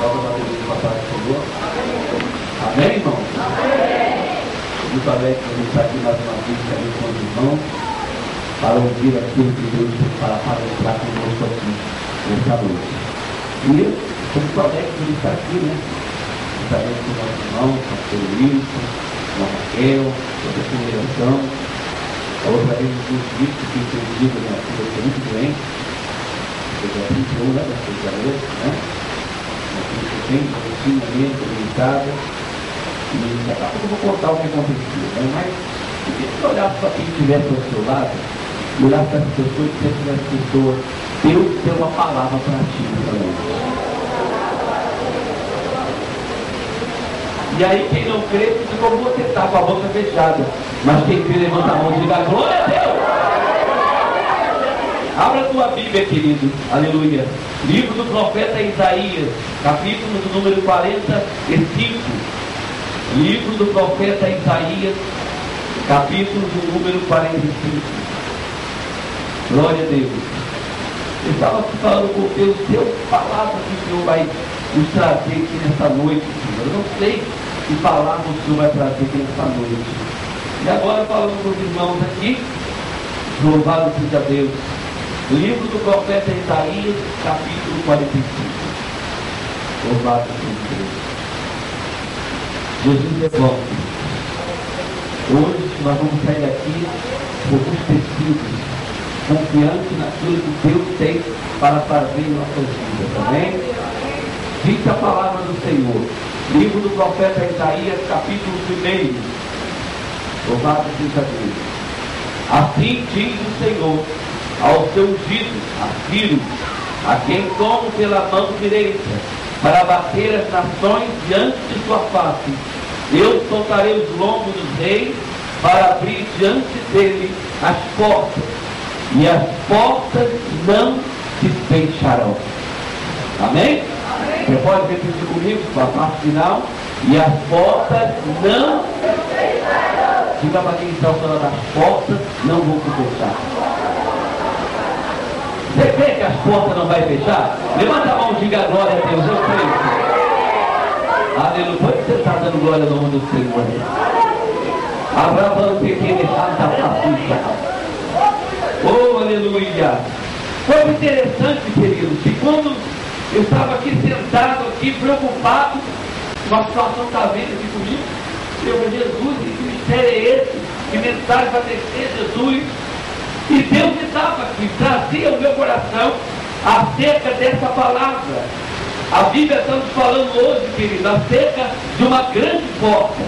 Toca a bateria para trás, por favor. Amém, irmão? Muito alegre que a gente está aqui mais uma vez também com os irmãos, para ouvir aquilo que Deus tem para entrar conosco aqui nesta noite. E eu estou muito alegre de estar aqui, né? Está aqui com o nosso irmão, o pastor Wilson, a Raquel, toda a congregação. A outra vez nos disse que inclusive a minha filha foi muito doente. Eu já 21, né? Pastor Garoto, né? Minha filha foi bem doentinha mesmo, limitada. E daqui a pouco eu vou contar o que aconteceu, né? Mas se você olhar para quem estivesse ao seu lado, olhar para as pessoas e dizer para as pessoas, Deus tem uma palavra para ti também. E aí quem não crê, fica como você está, com a boca fechada. Mas quem crê, levanta a mão e diga, glória a Deus! Abra a tua Bíblia, querido, aleluia. Livro do profeta Isaías, capítulo do número 45. Livro do profeta Isaías, capítulo do número 45. Glória a Deus. Eu estava falando com Deus, deu palavra que o Senhor vai nos trazer aqui nesta noite, Senhor. Eu não sei que palavra o Senhor vai trazer aqui nesta noite. E agora falando com os irmãos aqui, louvado seja Deus. Livro do profeta Isaías, capítulo 45. Louvado seja Deus. Jesus é bom. Hoje nós vamos sair daqui robustecidos, confiantes naquilo que Deus tem para fazer em nossas vidas. Amém? Diz a palavra do Senhor. Livro do profeta Isaías, capítulo 1. Louvado seja Deus. Assim diz o Senhor ao seu ungido, a Ciro, a quem tomo pela mão direita, para bater as nações diante de sua face. Eu soltarei os lombos dos reis, para abrir diante dele as portas, e as portas não se fecharão. Amém? Amém. Você pode repetir comigo a parte final? E as portas não se fecharão. Diga para quem está falando, as portas não vão se fechar. Você crê que as portas não vai fechar? Levanta a mão e diga glória a Deus. Eu creio. Aleluia. Pode você estar dando glória no nome do Senhor. Abraão pequeno santa papucha. Oh, aleluia. Foi interessante, queridos, que quando eu estava aqui sentado, aqui, preocupado com a situação que está vendo aqui comigo, eu falei, Jesus, que mistério é esse? Que mensagem vai descer, Jesus? E Deus estava aqui, trazia o meu coração acerca dessa palavra. A Bíblia está nos falando hoje, querido, acerca de uma grande porta.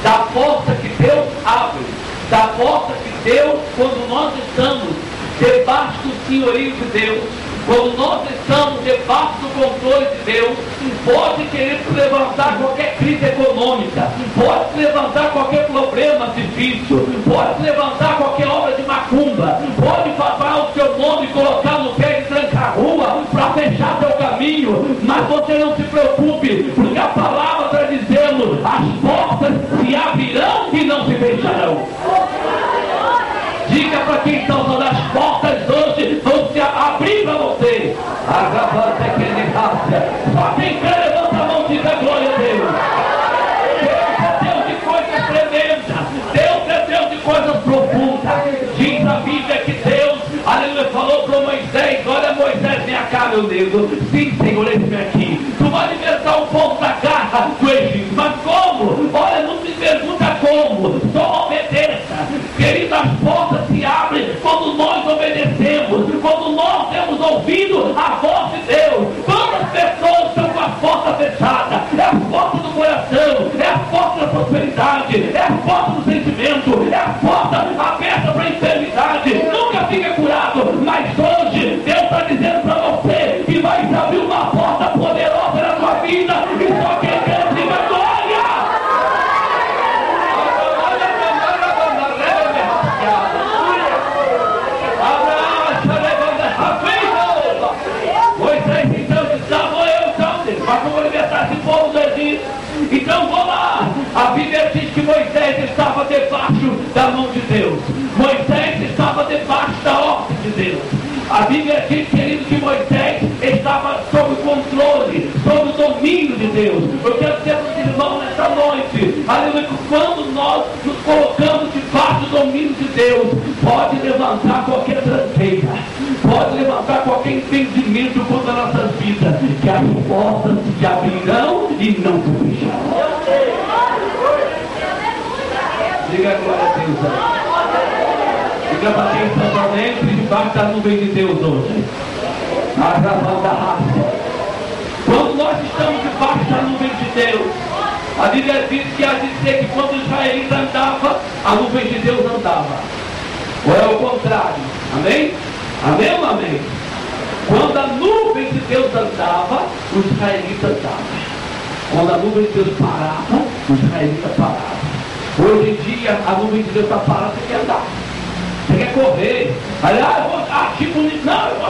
Da porta que Deus abre. Da porta que Deus, quando nós estamos debaixo do senhorio de Deus, quando nós estamos debaixo do controle de Deus, pode querer levantar qualquer crise econômica, pode levantar qualquer problema difícil, pode levantar qualquer obra de macumba, pode falar o seu nome e colocar no pé e trancar a rua para fechar seu caminho, mas você não se preocupe, porque a palavra está dizendo, as portas se abrirão e não se fecharão. Diga para quem está usando as portas hoje, vão se abrir para você. Só quem quer levanta a mão e diga glória a Deus. Deus é Deus de coisas tremendas. Deus é Deus de coisas profundas. Diz a Bíblia que Deus, aleluia, falou para Moisés, olha Moisés, vem cá, meu Deus. Sim, Senhor, eis-me aqui. Tu vai libertar o povo da garra do Egito. Mas como? Olha, não me pergunta como. Só obedeça. Querido, as portas se abrem quando nós obedecemos, quando nós temos ouvido a voz de Deus. Quantas pessoas estão com a porta fechada? É a porta do coração, é a porta da prosperidade, é a porta do sentimento, é a porta aberta para a enfermidade. Nunca fica curado, mas hoje Deus está dizendo para você que vai se abrir uma porta poderosa na sua vida, e só quem quer diga glória. Mas vamos libertar esse povo do Egito. Então vamos lá. A Bíblia diz que Moisés estava debaixo da mão de Deus. Moisés estava debaixo da ordem de Deus. A Bíblia diz, querido, que Moisés estava sob o controle, sob o domínio domínio de Deus. Eu quero dizer para os irmãos nessa noite, aleluia, quando nós nos colocamos debaixo do domínio de Deus, pode levantar qualquer tranqueira, pode levantar qualquer impedimento contra nossas vidas, que as portas se abrirão e não se fecharão. Diga glória a Deus. Diga para quem está dentro e debaixo da nuvem de Deus hoje. A razão da raça. Quando nós estamos debaixo da nuvem de Deus, a Bíblia diz que há de dizer que quando os israelitas andavam, a nuvem de Deus andava. Ou é o contrário? Amém? Amém ou amém? Quando a nuvem de Deus andava, os israelitas andavam. Quando a nuvem de Deus parava, os israelitas paravam. Hoje em dia, a nuvem de Deus está parada, você quer andar. Você quer correr. Aliás, eu vou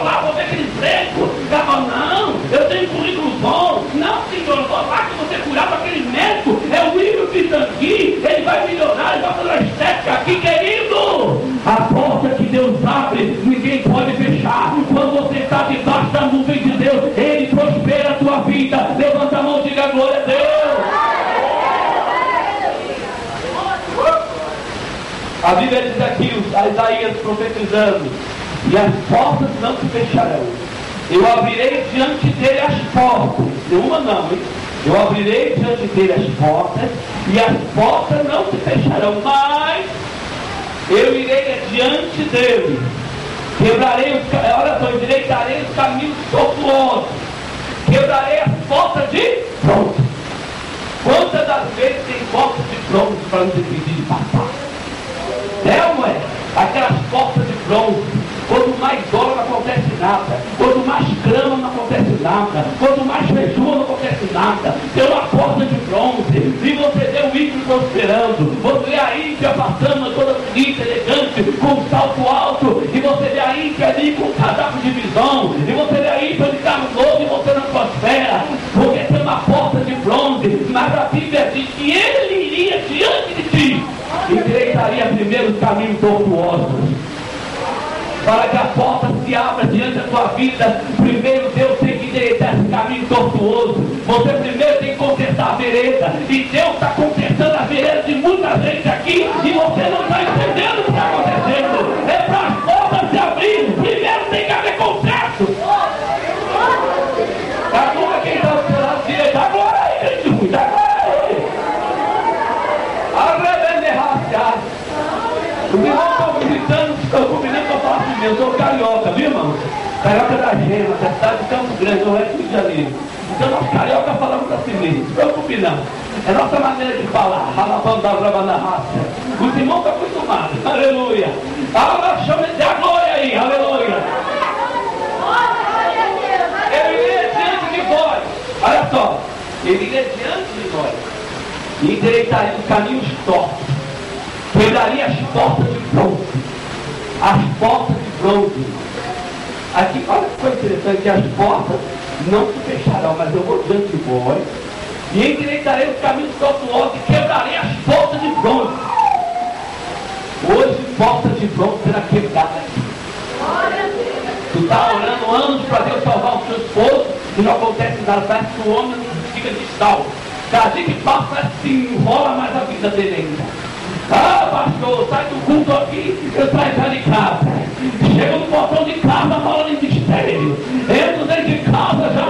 lá, vou ver aquele emprego. Não, eu tenho currículo bom. Não, senhor, eu vou lá que você curar para aquele médico. É o William Pitangui, ele vai melhorar, ele vai fazer uma estética aqui, querido. A porta que Deus abre, ninguém pode fechar. Quando você está debaixo da nuvem de Deus, ele prospera a tua vida. Levanta a mão e diga glória a Deus. A Bíblia diz aqui, Isaías profetizando, e as portas não se fecharão. Eu abrirei diante dele as portas. Nenhuma não, hein? Eu abrirei diante dele as portas, e as portas não se fecharão. Mas eu irei diante dele. Quebrarei os endireitarei os caminhos tortuosos. Quebrarei as portas de bronze. Quantas das vezes tem portas de bronze para nos impedir de passar? É ou não é? Aquelas portas de bronze, quanto mais dólar não acontece nada, quanto mais grama não acontece nada, quanto mais feijão não acontece nada. Tem uma porta de bronze, e você vê o ímpio prosperando, você vê a ímpia passando toda bonita, elegante, com um salto alto, e você vê a ímpia ali com um casaco de visão, e você vê a ímpia de carro novo e você não prospera, porque tem uma porta de bronze. Mas a Bíblia diz que ele iria diante de ti, endireitaria primeiro os caminhos tortuosos. Para que a porta se abra diante da tua vida, primeiro Deus tem que endireitar esse caminho tortuoso. Você primeiro tem que consertar a vereda. E Deus está consertando a vereda de muita gente aqui, e você não está entendendo o que está acontecendo. É para as portas se abrirem, primeiro tem que haver conserto. Agora quem está do seu lado direito, agora aí, gente, agora aí. Os irmãos estão visitando, estão combinando para falar assim, eu sou carioca, viu, irmão? Carioca da Gema, da cidade de Campo Grande, no Rio de Janeiro. Então nós carioca falamos assim mesmo, não se preocupe não. É nossa maneira de falar, na raça. Os irmãos estão acostumados, aleluia. Agora chama de a glória aí, aleluia. Ele iria diante de vós, olha só, ele iria diante de vós e endireitaria os caminhos tortos. Quebraria as portas de bronze. As portas de bronze. Aqui, olha que coisa interessante, que as portas não se fecharão, mas eu vou diante de vós e endireitarei os caminhos tortuosos e quebrarei as portas de bronze. Hoje, portas de bronze será quebrada aqui. Tu está orando anos para Deus salvar o seu esposo e não acontece nada, parece que o homem não fica de sal. Cada dia que passa, se enrola mais a vida dele ainda. Ah, pastor, sai do culto aqui, eu saio já de casa. Chego no portão de casa, falando em mistério. Entro dentro de casa, já